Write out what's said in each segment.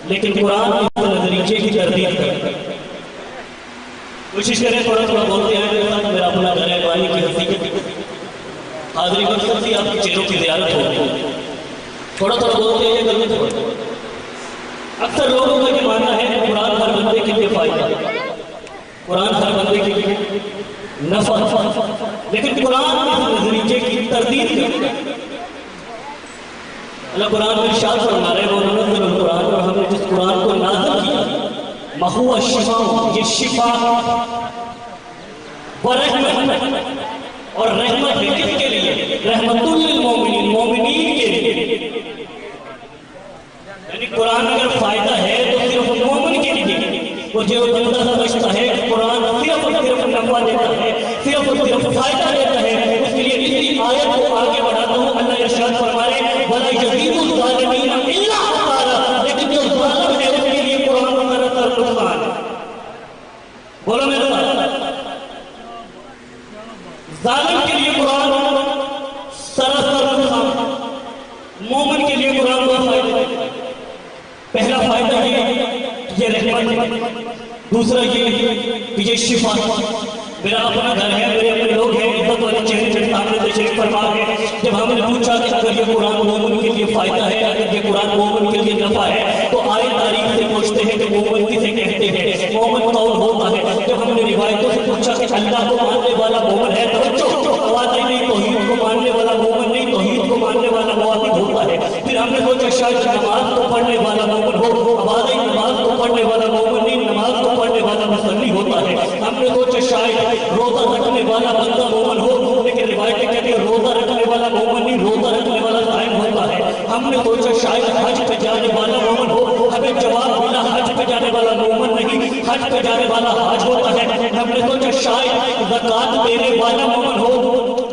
لیکن قرآن اس نظریے کی تردید کرتا ہے. کوشش کریں تھوڑا تھوڑا بولتے ہیں. میرا اپنا گھر ہے, پانی کی حقیقت حاضری کر سکتی, آپ کی چہروں کی زیارت ہوتی. تھوڑا تھوڑا بولتے ہیں, یہ کرنے تھوڑا. اکثر لوگوں کا یہ ماننا ہے کہ قرآن ہر بندے کے لیے فائدہ ہے, قرآن ہر بندے کے لیے نفع, لیکن قرآن اس نظریے کی تردید کرتا ہے. اللہ قرآن میں ارشاد فرما رہے ہیں وَنُنَزِّلُ الْقُرْآنَ, اور ہم نے جس قرآن کو نازل کیا مَهُوَ الشِّفَاءُ, یہ شفا ورحمت اور رحمت ہے. کس کے لیے؟ رحمت للمومنین, مومنین کے لیے. یعنی قرآن اگر فائدہ ہے تو صرف مومن کے لیے. وہ جو بندہ سمجھتا ہے کہ قرآن صرف نفع دیتا ہے, صرف فائدہ دیتا ہے, اس کے لیے اسی آیت کو آگے بڑھاتا ہوں. اللہ ارشاد فرما رہے ہیں وَلَا يَزِيدُ الظَّالِمِينَ إِلَّا خَسَارًا, لیکن جو ظالم ہے اس کے لیے قرآن کا سراسر نقصان ہے. بولو میرے ساتھ, ظالم کے لیے قرآن سراسر نقصان, مومن کے لیے قرآن کا فائدہ. پہلا فائدہ یہ رحمت, دوسرا یہ شفا. میرا اپنا گھر ہے, میرے اپنے لوگ ہیں, عزت والے چہرے سے سامنے تشریف فرما ہے. جب ہم نے پوچھا کہ اگر یہ قرآن مومن کے لیے فائدہ ہے, اگر یہ قرآن مومن کے لیے نفع ہے, تو آئے تاریخ سے پوچھتے ہیں کہ مومن کسے کہتے ہیں, مومن کون ہوتا ہے. جب ہم نے روایتوں سے پوچھا کہ اللہ کو ماننے والا مومن ہے, توجہ آواز نہیں, توحید کو ماننے والا مومن نہیں, توحید کو ماننے والا موحد ہوتا ہے. پھر ہم نے سوچا شاید نماز کو پڑھنے والا مومن ہو, آواز نہیں, نماز کو پڑھنے والا مومن نہیں, نماز کو پڑھنے والا مصلی ہوتا ہے. ہم نے سوچا شاید روزہ رکھنے والا بندہ مومن ہو, لیکن روایتیں کہتی ہیں روزہ رکھنے والا مومن نہیں, روزہ رکھنے والا صائم ہوتا ہے. ہم نے سوچا شاید حج پہ جانے والا مومن ہو, ہمیں جواب ملا حج پہ جانے والا مومن نہیں, حج پہ جانے والا حج ہوتا ہے. ہم نے سوچا شاید زکات دینے والا مومن ہو,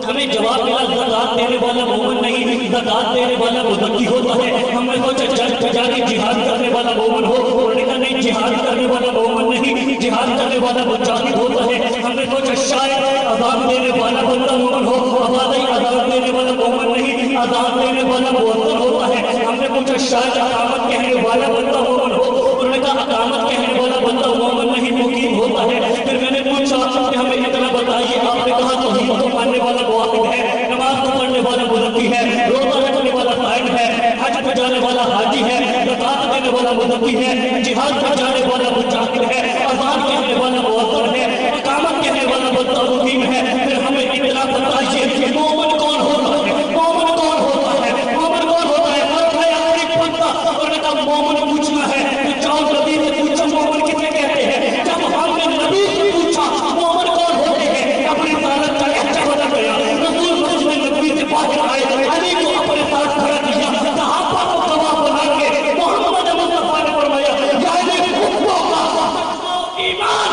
ہمیں جواب ملا زکات دینے والا مومن نہیں, زکات دینے والا مزکی ہوتا ہے. ہم نے سوچا جنگ پہ جانے جہاد کرنے والا مومن ہو, اور لیکن نہیں, جہاد کرنے والا مومن نہیں, جہاد کرنے والا مجاہد ہوتا ہے. ہم نے سوچا شاید اذان دینے والا بندہ مومن ہو, آواز نہیں, اذان دینے والا مومن نہیں, اذان دینے والا مؤذن ہوتا ہے. ہم نے پوچھا شاید اقامت کہنے والا بندہ مومن ہو, انہوں نے کہا اقامت کہنے والا بندہ مومن نہیں, مقیم ہوتا ہے. پھر میں نے پوچھا کہ ہمیں اتنا بتائیے, آپ نے کہا توحید کو ماننے والا مواقع ہے, نماز کو پڑھنے والا مزکی ہے, روزہ رکھنے والا صائم ہے, حج پہ جانے والا حاجی ہے, زکات دینے والا مزکی ہے, جہاد پہ جانے والا مجاہد ہے, اذان کہنے والا مؤذن ہے, اقامت کہنے والا بندہ مقیم ہے. پھر ہمیں اتنا بتائیے کہ مومن کون ہوتا ہے, مومن کون ہوتا ہے, مومن کون ہوتا ہے. فرق ہے ایک بندہ, اور نے کہا مومن پوچھنا ہے تو جاؤ نبی سے پوچھو مومن کسے کہتے ہیں. جب ہم نے نبی سے پوچھا مومن کون ہوتے ہیں, اپنی رسالت کا اچھا بدل گیا. رسول مسلم نے نبی سے باہر آئے, علی کو اپنے ساتھ کھڑا کیا, صحابہ کو گواہ بنا کے محمد مصطفیٰ نے فرمایا یعنی حکموں کا ایمان,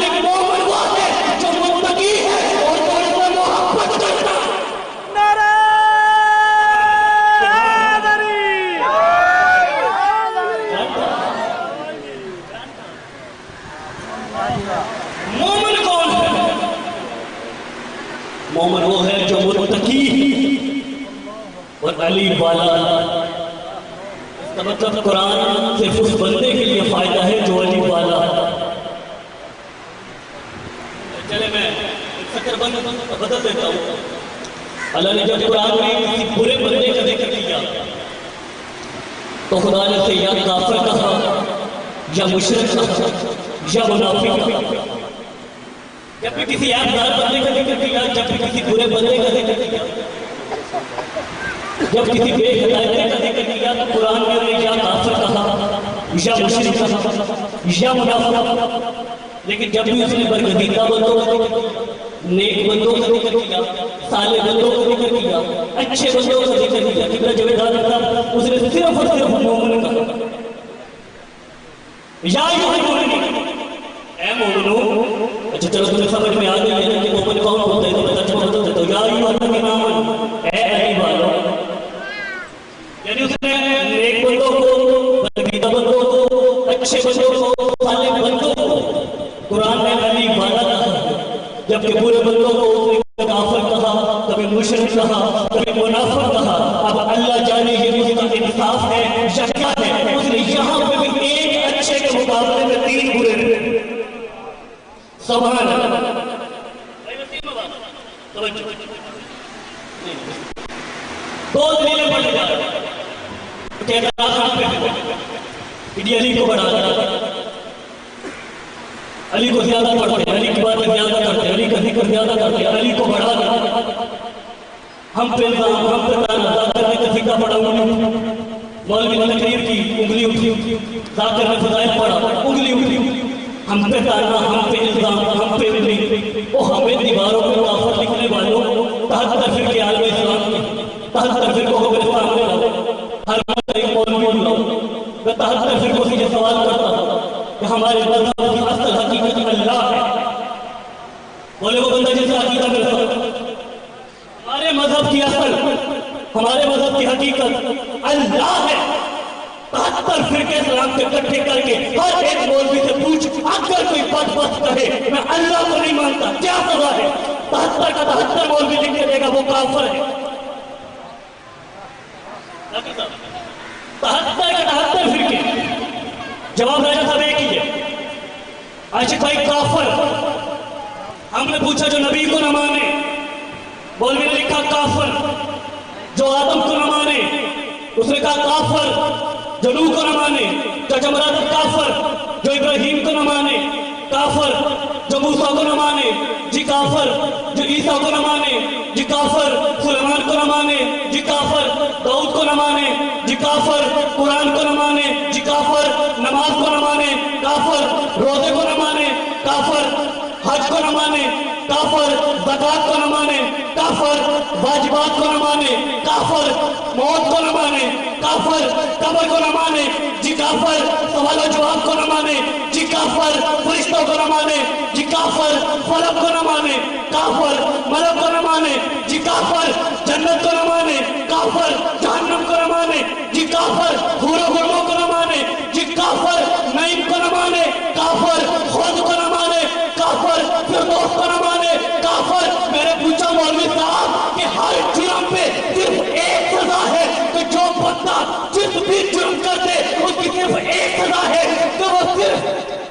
یعنی مومن وہ ہے جو متقی ہے اور جو اس سے محبت کرتا ہے. مومن کون ہے؟ مومن وہ ہے جو متقی اور علی والا. اس کا مطلب قرآن صرف اس بندے کے لیے فائدہ ہے جو علی والا. چلے میں فکر بدل دیتا ہوں. اللہ نے جب قرآن میں کسی برے بندے کا ذکر کیا تو خدا نے اسے یا کافر کہا, یا مشرک کہا, یا منافق کہا. جب بھی کسی ایماندار بندے کا ذکر کیا, جب بھی کسی برے بندے کا ذکر کیا, جب کسی بے ہدایت کا ذکر کیا, تو قرآن میں یا کافر کہا, یا مشرک کہا, یا منافق. لیکن جب بھی اس نے برگزیدہ بندوں کا ذکر کیا, نیک بندوں کا ذکر کیا, صالح بندوں کا ذکر کیا, اچھے بندوں کا ذکر کیا, کتنا جویدار رکھا, اس نے صرف اور صرف مومن کہا. یا اے مومنو. اچھا چلو تمہیں سمجھ میں آ گئی ہے کہ مومن کون ہوتا ہے, تو میں ترجمہ بدل دیتا ہوں. یا ایھا الذین آمنوا, اے علی والو. یعنی اس نے نیک بندوں کو, برگزیدہ بندوں کو, اچھے بندوں کو, صالح بندوں کو قرآن میں علی والا کہا. جبکہ برے بندوں کو اس نے کافر کہا, کبھی مشرک کہا, کبھی منافق کہا. اب اللہ جانے یہ اس کا انصاف ہے یا کیا ہے. اس نے یہاں پہ بھی سبحان اللہ. دو دلیلیں پڑھ جا رہے ہیں کہ علی کو بڑھا دیا، علی کو زیادہ پڑھتے ہیں، علی کی باتیں زیادہ کرتے ہیں، علی کا ذکر زیادہ کرتے ہیں، علی کو بڑھا دیا. ہم پہ الزام، ہم پہ تانا، ذاکر نے کسیدہ پڑھا انگلی، مولوی نے تقریر کی انگلی اٹھی، ذاکر نے فضائل پڑھا انگلی اٹھی. ہم پہ تانا، ہم پہ الزام، ہم پہ انگلی. وہ ہمیں دیواروں پہ کافر لکھنے والوں 73 فرقے عالم اسلام کے 73 فرقوں کو میرے سامنے لاؤ، ہر ایک مولوی لاؤ. میں 73 فرقوں سے یہ سوال کرتا ہوں کہ ہمارے مذہب کی اصل حقیقت اللہ ہے. بولے وہ بندہ جیسا عقیدہ میرے ساتھ. ہمارے مذہب کی اصل، ہمارے مذہب کی حقیقت اللہ ہے. 73 فرقے اسلام کے اکٹھے کر کے ہر ایک مولوی سے پوچھ، اگر کوئی بد کہے میں اللہ کو نہیں مانتا کیا سزا ہے؟ 73 کا 73 مولوی لکھ کے دے گا وہ کافر ہے. 73 کا 73 فرقے. جواب راجہ صاحب ایک ہی ہے، عاشق بھائی کافر. ہم نے پوچھا جو نبی کو نہ مانے، مولوی نے لکھا کافر. جو آدم کو نہ مانے اس نے کہا کافر. جو نوح کو نہ مانے جو جمرات کافر. جو ابراہیم کو نہ مانے کافر. جو موسیٰ کو نہ مانے جی کافر. جو عیسیٰ کو نہ مانے جی کافر. سلیمان کو نہ مانے جی کافر. داؤد کو نہ مانے جی کافر. قرآن کو نہ مانے جی کافر. نماز کو نہ مانے کافر. روزے کو نہ مانے کافر. حج کو نہ مانے کافر. زکوٰۃ کو نہ مانے کافر. واجبات کو نہ مانے کافر. موت کو نہ مانے کافر. قبر کو نہ مانے جی کافر. سوال و جواب کو نہ مانے جی کافر. فرشتوں کو نہ مانے جی کافر. فلک کو نہ مانے کافر. ملک کو نہ مانے جی کافر. جنت کو نہ مانے کافر. جہنم کو نہ مانے جی کافر. حور و غلاموں کو نہ مانے جی کافر. نعیم کو نہ مانے کافر. خود کو نہ مانے کافر. فردوس کو نہ مانے کافر. میں نے پوچھا مولوی صاحب کہ ہر جرم پہ صرف ایک سزا ہے کہ جو بندہ جس بھی جرم کرتے اس کی صرف ایک سزا ہے کہ وہ صرف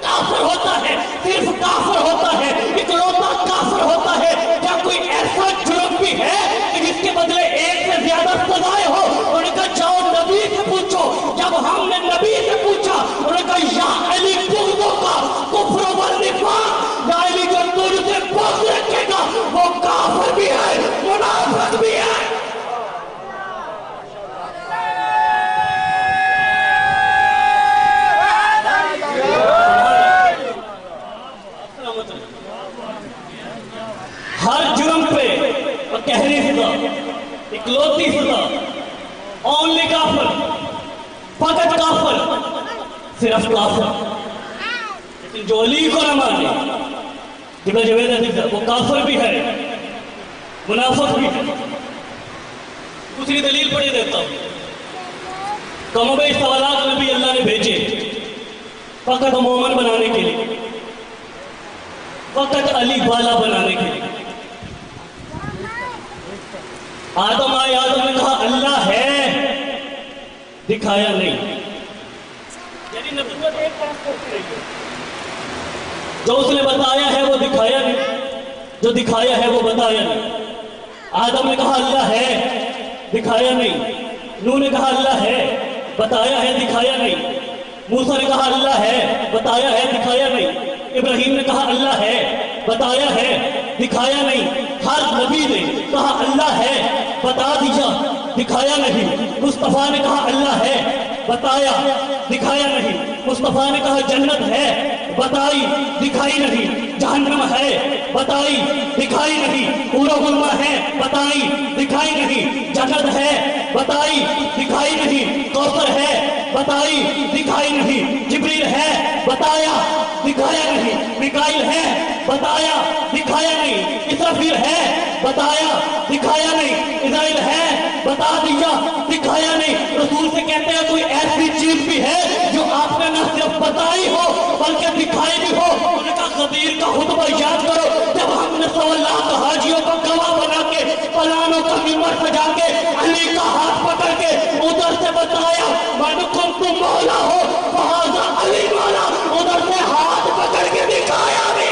کافر ہوتا ہے. صرف کافر ہوتا ہے. اکلوتا کافر ہوتا ہے. کیا کوئی ایسا جرم بھی ہے کہ جس کے بدلے ایک سے زیادہ سزائیں ہو؟ انہوں نے کہا جاؤ نبی سے پوچھو. جب ہم نے نبی سے پوچھا انہوں نے کہا یا علی بغضوں کا کفر و نفاق. یا علی جو تجھ سے بغض رکھے گا وہ کافر بھی ہے منافق بھی ہے. ہر جرم پہ قہری سزا، اکلوتی سزا، اونلی کافر، فقط کافر، صرف کافر. لیکن جو علی کو نہ مانے جبہ جوید عزیز وہ کافر بھی ہے منافق بھی ہے. دوسری دلیل پڑھی دیتا ہوں. کم و بیش سوالات میں بھی اللہ نے بھیجے فقط مومن بنانے کے لیے، فقط علی والا بنانے کے لیے. آدم آئے، آدم نے کہا اللہ ہے، دکھایا نہیں. یعنی نبوت ایک کام کرتی رہی ہے. جو اس نے بتایا ہے وہ دکھایا نہیں، جو دکھایا ہے وہ بتایا نہیں. آدم نے کہا اللہ ہے، دکھایا نہیں. نوح نے کہا اللہ ہے، بتایا ہے، دکھایا نہیں. موسیٰ نے کہا اللہ ہے، بتایا ہے، دکھایا نہیں. ابراہیم نے کہا اللہ ہے، بتایا ہے، دکھایا نہیں. ہر نبی نے کہا اللہ ہے، بتا دیا، دکھایا نہیں. مصطفیٰ نے کہا اللہ ہے، بتایا، دکھایا نہیں. مصطفیٰ نے کہا جنت ہے، بتائی، دکھائی نہیں. جہنم ہے، بتائی، دکھائی نہیں. حور و غلاماں ہے، بتائی، دکھائی نہیں. جنت ہے، بتائی، دکھائی نہیں. کوثر ہے، بتائی، دکھائی نہیں. جبریل ہے، بتایا، دکھایا نہیں. میکائیل ہے، بتایا، دکھایا نہیں. اسرافیل ہے، بتایا، دکھایا نہیں. اسرائیل ہے، بتا دیا، دکھایا نہیں. رسول سے کہتے ہیں کوئی ایسی چیز بھی ہے جو آپ نے نہ صرف بتائی ہو بلکہ دکھائی بھی ہو. انہوں نے کہا غدیر کا خطبہ یاد کرو جب ہم نے 100 لاکھ حاجیوں کو گواہ بنا کے پلانوں کا ممبر سجا کے علی کا ہاتھ پکڑ کے ادھر سے بتایا من کنتم مولا ہو فہذا علی مولا. ادھر سے ہاتھ پکڑ کے دکھایا بھی.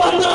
15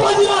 15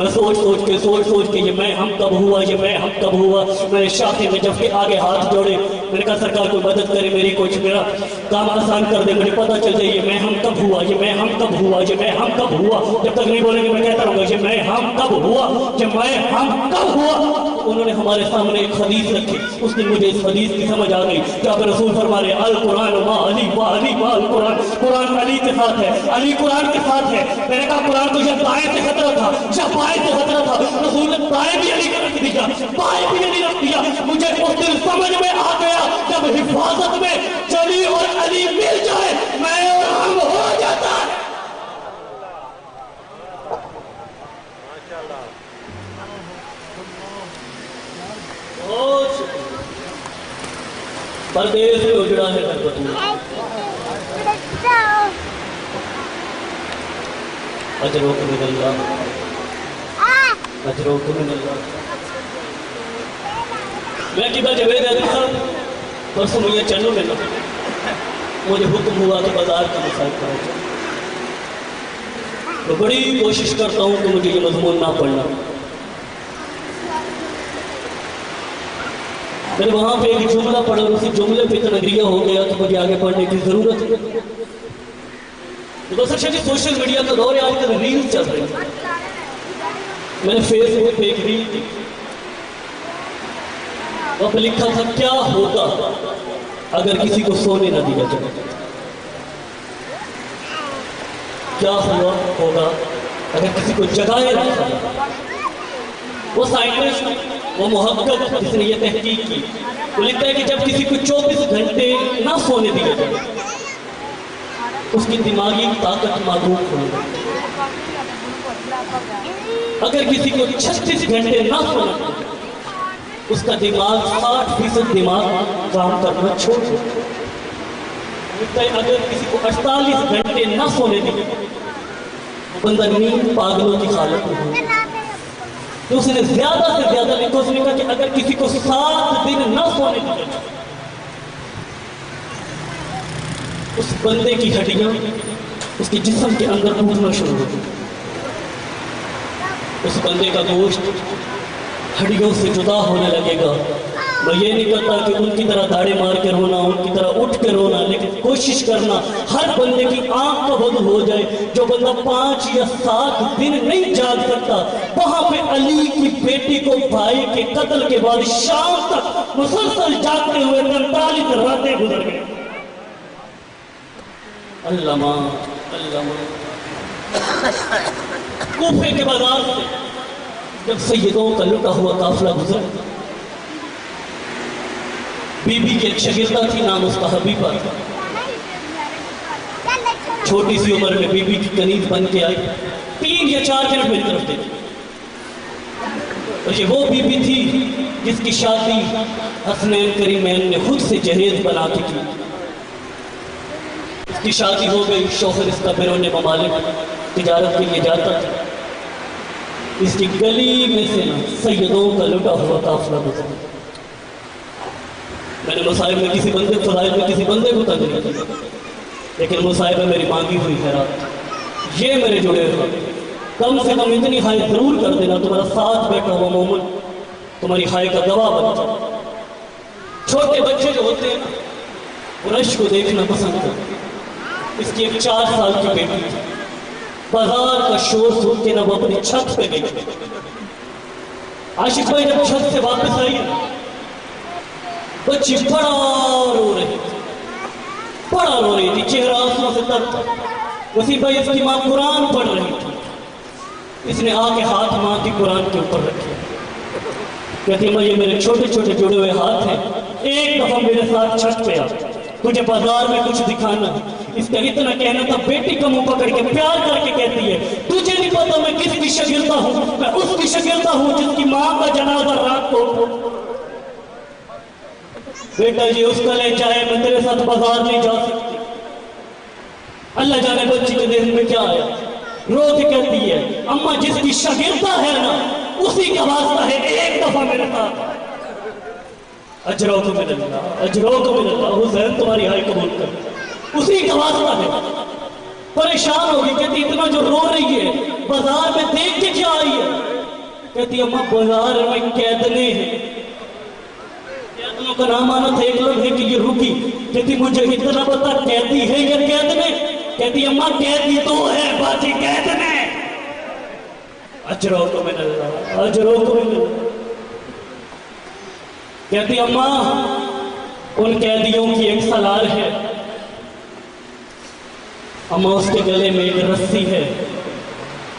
میں سوچ کے یہ میں ہم کب ہوا میں شاخے میں جب کے آگے ہاتھ جوڑے، میں نے کہا سرکار کوئی مدد کرے میری، کچھ میرا کام آسان کر دے، مجھے پتہ چل جائے یہ میں ہم کب ہوا جب تک نہیں بولیں گے میں کہتا رہوں گا یہ میں ہم کب ہوا انہوں نے ہمارے سامنے ایک حدیث رکھی، اس نے مجھے اس حدیث کی سمجھ آ گئی کہ آپ رسول فرما رہے القرآن ما علی و علی ما القرآن، قرآن علی کے ساتھ ہے، علی قرآن کے ساتھ ہے۔ میں نے کہا قرآن تو یہ دائیں سے خطرہ تھا، رسول نے دائیں بھی علی کا رکھ دیا، بائیں بھی علی رکھ دیا۔ مجھے اس دن سمجھ میں آ گیا جب حفاظت میں چلی اور علی مل جائے میں اور ہم ہو جاتا ہے۔ پردیس میں اجڑا ہے گھر بطور، اجرکم من اللہ، اجرکم من اللہ۔ میں کبھا جوید علی صاحب پرسوں مجھے چلو میں مجھے حکم ہوا کہ بازار کا مسائل کرا جائے، میں بڑی کوشش کرتا ہوں کہ مجھے یہ مضمون نہ پڑھنا۔ میں نے وہاں پہ ایک جملہ پڑھا، اسی جملے پہ تنگریہ ہو گیا کہ مجھے آگے پڑھنے کی ضرورت ہے۔ دوستر شاید سوشل میڈیا کا دور ہے، آج کل ریلز چل رہی ہیں۔ میں نے فیس بک پہ ایک ریل دی، وہاں پہ لکھا تھا کیا ہوگا اگر کسی کو سونے نہ دیا جائے، کیا ہوگا اگر کسی کو جگائے رکھا جائے۔ وہ سائنٹسٹ، وہ محقق جس نے یہ تحقیق کی، وہ لکھتا ہے کہ جب کسی کو 24 گھنٹے نہ سونے دیا جائے اس کی دماغی طاقت معروف ہو گئی۔ اگر کسی کو 36 گھنٹے نہ سونا دیا اس کا دماغ 60% دماغ کام کرنا چھوڑ دے۔ لکھتا ہے اگر کسی کو 48 گھنٹے نہ سونے دیا بندہ نیند پاگلوں کی حالت میں ہو، تو اس نے زیادہ سے زیادہ لکھا، اس نے کہا کہ اگر کسی کو 7 دن نہ سونے دیا جائے اس بندے کی ہڈیاں اس کے جسم کے اندر ٹوٹنا شروع ہو گئی، اس بندے کا گوشت ہڈیوں سے جدا ہونے لگے گا۔ میں یہ نہیں کہتا کہ ان کی طرح داڑے مار کے رونا، ان کی طرح اٹھ کے رونا، لیکن کوشش کرنا ہر بندے کی آنکھ کا بند ہو جائے۔ جو بندہ 5 یا 7 دن نہیں جاگ سکتا، وہاں پہ علی کی بیٹی کو بھائی کے قتل کے بعد شام تک مسلسل جاگتے ہوئے 45 راتیں گزر گئے۔ علامہ کوفے کے بازار سے جب سیدوں کا لٹا ہوا قافلہ گزرا، بی بی کی ایک شاگردہ تھی، نام اس کا حبیبہ تھا، چھوٹی سی عمر میں بی بی کی کنیز بن کے آئی، 3 یا 4 منٹ میری طرف دیکھی، اور یہ وہ بی بی تھی جس کی شادی حسنین کریمین نے خود سے جہیز بنا کے کی۔ اس کی شادی ہو گئی، شوہر اس کا بیرون ممالک تجارت کے لیے جاتا تھا، اس کی گلی میں سے سیدوں کا لٹا ہوا قافلہ گزرا۔ میں نے مصائب میں کسی بندے فضائل میں کسی بندے کو تنگ نہیں کیا، لیکن مصائب میں میری مانگی ہوئی خیرات یہ میرے جڑے ہوئے، کم سے کم اتنی ہائے ضرور کر دینا، تمہارا ساتھ بیٹھا ہوا مومن تمہاری ہائے کا گواہ بن جائے۔ چھوٹے بچے جو ہوتے ہیں وہ رش کو دیکھنا پسند کرتے، اس کی ایک 4 سال کی بیٹی تھی، بازار کا شور سن کے نہ وہ اپنی چھت پہ گئی۔ عاشق بھائی جب چھت سے واپس آئی بچی بڑا رو رہی تھی، چہرہ آنسوں سے تر تھا۔ وسیم بھائی اس کی ماں قرآن پڑھ رہی تھی، اس نے آ کے ہاتھ ماں کی قرآن کے اوپر رکھے، کہتی ماں یہ میرے چھوٹے چھوٹے جڑے ہوئے ہاتھ ہیں، ایک دفعہ میرے ساتھ چھت پہ آ، تجھے بازار میں کچھ دکھانا۔ اس کا اتنا کہنا تھا، بیٹی کا منہ پکڑ کے پیار کر کے کہتی ہے تجھے نہیں پتا میں کس کی شاگردہ ہوں، میں اس کی شاگردہ ہوں جس کی ماں کا جنازہ رات کو۔ بیٹا جی اس کا لے جائے، میں تیرے ساتھ بازار نہیں جا سکتی۔ اللہ جانے بچی کے ذہن میں کیا آیا، رو کے کہتی ہے اماں جس کی شاگردہ ہے نا اسی کا واسطہ ہے، ایک دفعہ میرے ساتھ۔ اجرکم من اللہ، اجرکم من اللہ، حسین تمہاری ہائے قبول کر، اسی کا واسطہ ہے۔ پریشان ہوگی، کہتی اتنا جو رو رہی ہے بازار میں دیکھ کے کیا آئی ہے؟ کہتی اما بازار میں قیدنے ہیں، قیدنوں کا نام آنا تھا، ایک لمحے کے لیے رکی، کہتی مجھے اتنا پتا قیدی ہے یا قیدنے؟ کہتی اما قیدی تو ہے باقی قیدنے اجرکم من اللہ، اجرکم من اللہ۔ کہتی اما ان قیدیوں کی ایک سلار ہے، اما اس کے گلے میں ایک رسی ہے،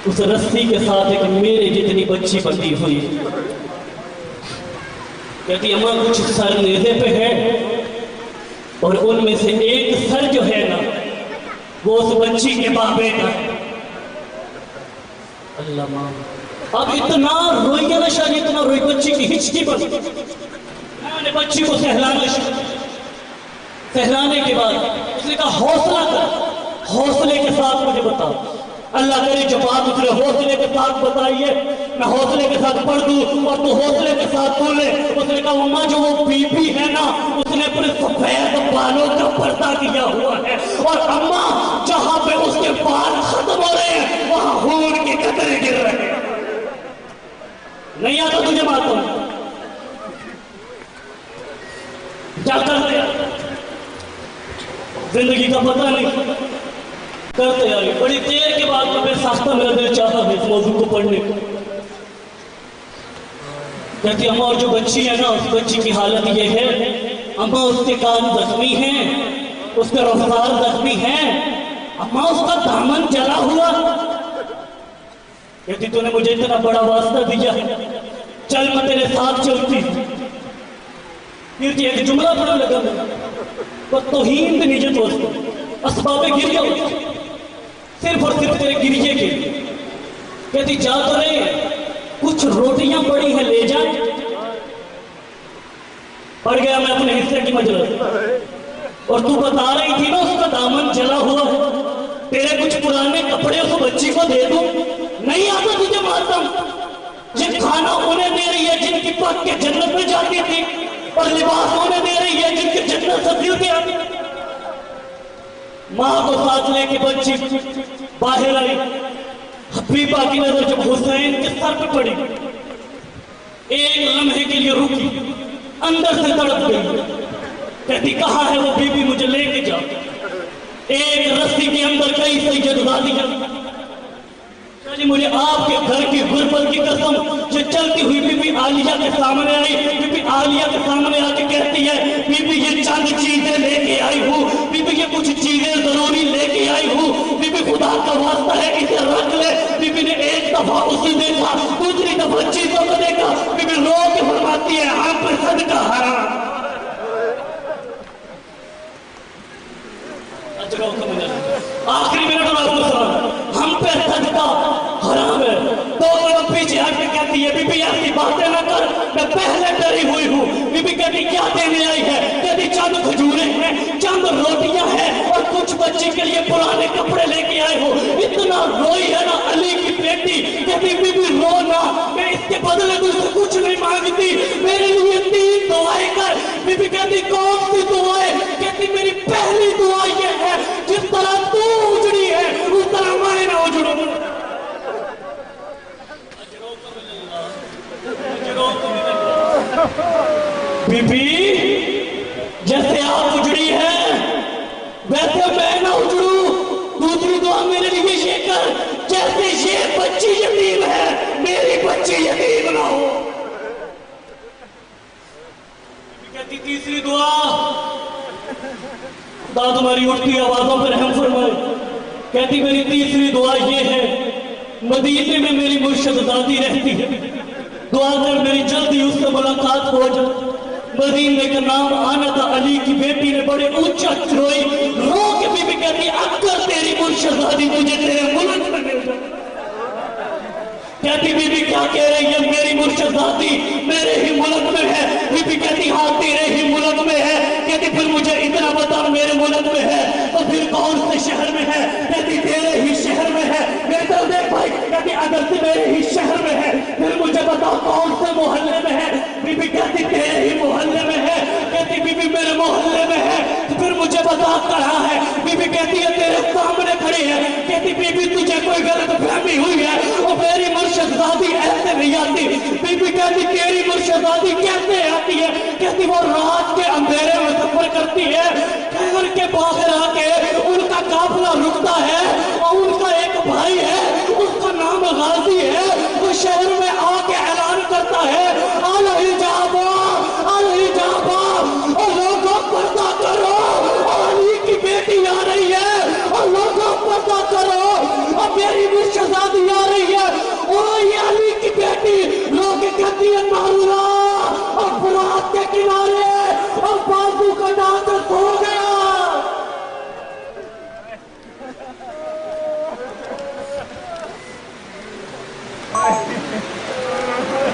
اس رسی کے ساتھ ایک میرے جتنی بچی بندھی ہوئی۔ کہتی اما کچھ سر نیزے پہ ہے اور ان میں سے ایک سر جو ہے نا وہ اس بچی کے بابے کا ہے۔ اللہ ماں اب اتنا روئی نا شاید، اتنا روئی، بچی کی ہچکی بڑھ، میں نے بچی کو سہلانے شروع، سہلانے کے بعد اس نے کہا حوصلہ کر، حوصلے کے ساتھ مجھے بتا، اللہ کرے جو بات اس نے حوصلے کے ساتھ بتائیے میں حوصلے کے ساتھ پڑھ دوں اور تو حوصلے کے ساتھ بولے۔ اس نے کہا اماں جو وہ بی بی ہے نا اس نے اپنے سفید بالوں کا پردہ کیا ہوا ہے، اور اماں جہاں پہ اس کے بال ختم ہو رہے ہیں وہاں خون کے قطرے گر رہے ہیں۔ نہیں آتا تجھے باتوں کیا کرتے زندگی کا پتہ نہیں کرتے آگے۔ بڑی دیر کے بعد میں ساختہ میرا دل چاہتا ہے اس موضوع کو پڑھنے کو۔ کہتی اماں اور جو بچی ہے نا اس بچی کی حالت یہ ہے، اماں اس کے کان زخمی ہیں، اس کے رخسار زخمی ہیں، اماں اس کا دامن جلا ہوا۔ کہتی تو نے مجھے اتنا بڑا واسطہ دیا، چل میں تیرے ساتھ چلتی۔ کہتی ایک جملہ پڑھنے لگا میں وہ توہین بھی نیچے دوست اسباب گریہ ہوتی صرف اور صرف تیرے گریہ کے لیے۔ کہتی جا تو رہے کچھ روٹیاں پڑی ہیں لے جا۔ پڑ گیا میں اپنے حصے کی مجلس، اور تو بتا رہی تھی نا اس کا دامن جلا ہوا ہے، تیرے کچھ پرانے کپڑے اس بچی کو دے دوں؟ نہیں آتا تجھے مارتا ہوں۔ یہ کھانا انہیں دے رہی ہے جن کی پک کے جنت میں جاتی تھی، اور لباس انہیں دے رہی ہے جن کی جنت سے پھر کے آتی۔ ماں کو ساتھ لے کے بچی باہر آئی، حبیبہ کی نظر جب حسین کے سر پہ پڑی ایک لمحے کے لیے رکی، اندر سے تڑپ گئی۔ کہتی کہاں ہے وہ بی بی مجھے لے کے جا۔ ایک رسی کے اندر کئی سید زادیاں، مجھے آپ کے گھر کی غربت کی قسم، جو چلتی ہوئی بی بی عالیہ کے سامنے آئی، بی بی عالیہ کے سامنے آ کے کہتی ہے بی بی یہ چند چیزیں لے کے آئی ہوں، بی بی یہ کچھ چیزیں ضروری لے کے آئی ہوں، بی بی خدا کا واسطہ ہے اسے رکھ لے۔ بی بی نے ایک دفعہ اسے دیکھا، دوسری دفعہ چیزوں کو دیکھا، بی بی رو کے فرماتی ہے ہم پر صدقہ حرام۔ آخری منٹ اور آپ کو سنا ہم پہ صدقہ حرام ہے۔ تو وہ پیچھے ہٹ کے کہتی ہے بی بی ایسی باتیں نہ کر، میں پہلے ڈری ہوئی ہوں۔ بی بی کہتی کیا دینے آئی ہے؟ کہتی چند کھجوریں ہیں، چند روٹیاں ہیں، اور کچھ بچے کے لیے پرانے کپڑے لے کے آئے ہو۔ اتنا روئی ہے نا علی کی بیٹی۔ کہتی بی بی رو نہ، میں اس کے بدلے تجھ سے کچھ نہیں مانگتی، میرے لیے 3 دعائیں کر۔ بی بی کہتی کون سی دعائیں؟ کہتی میری پہلی دعا یہ ہے جس طرح تو اجڑی ہے اس طرح میں نہ اجڑوں۔ بی بی جیسے آپ اجڑی ہے ویسے میں نہ اجڑوں۔ دوسری دعا میرے لیے یہ کر جیسے یہ بچی یتیم ہے میری بچی یتیم نہ ہو۔ کہتی تیسری دعا، خدا تمہاری اٹھتی آوازوں پر رحم فرمائے۔ کہتی میری تیسری دعا یہ ہے مدینے میں میری مرشد ذاتی رہتی ہے، دعا کر میری جلدی اس سے ملاقات ہو جائے۔ مدینے کا نام آنا تھا، علی کی بیٹی نے بڑے اونچا روئی، رو کے بی بی کہتی اگر تیری مرشد ذاتی تجھے تیرے ملک میں مل جائے۔ کہتی بی بی کیا کہہ رہی ہے؟ میری مرشد ذاتی میرے ہی ملک میں ہے۔ بی بی کہتی ہاں تیرے ہی ملک میں ہے۔ کہتی پھر مجھے اتنا بتا میرے ملک میں ہے تو پھر کون سے شہر میں ہے؟ کہتی تیرے ہی شہر میں ہے۔ میرے طرف دیکھ بھائی، کہتی اگر سے میرے ہی شہر میں ہے پھر مجھے بتا کون سے محلے میں ہے؟ بی بی کہتی تیرے ہی محلے میں ہے۔ کہتی بی بی میرے محلے میں ہے تو پھر مجھے بتا کہاں ہے؟ بی بی کہتی ہے تیرے سامنے کھڑی ہے۔ کہتی بی بی تجھے کوئی غلط فہمی ہوئی ہے، وہ میری مرشد ذاتی ایسے نہیں نہیں آتی. بی بی کہتی تیری مرشدادی کیسے آتی ہے؟ کہتی وہ رات کے اندھیرے میں سفر کرتی ہے، خیبر کے باہر آ کے ان کا قافلہ رکتا ہے،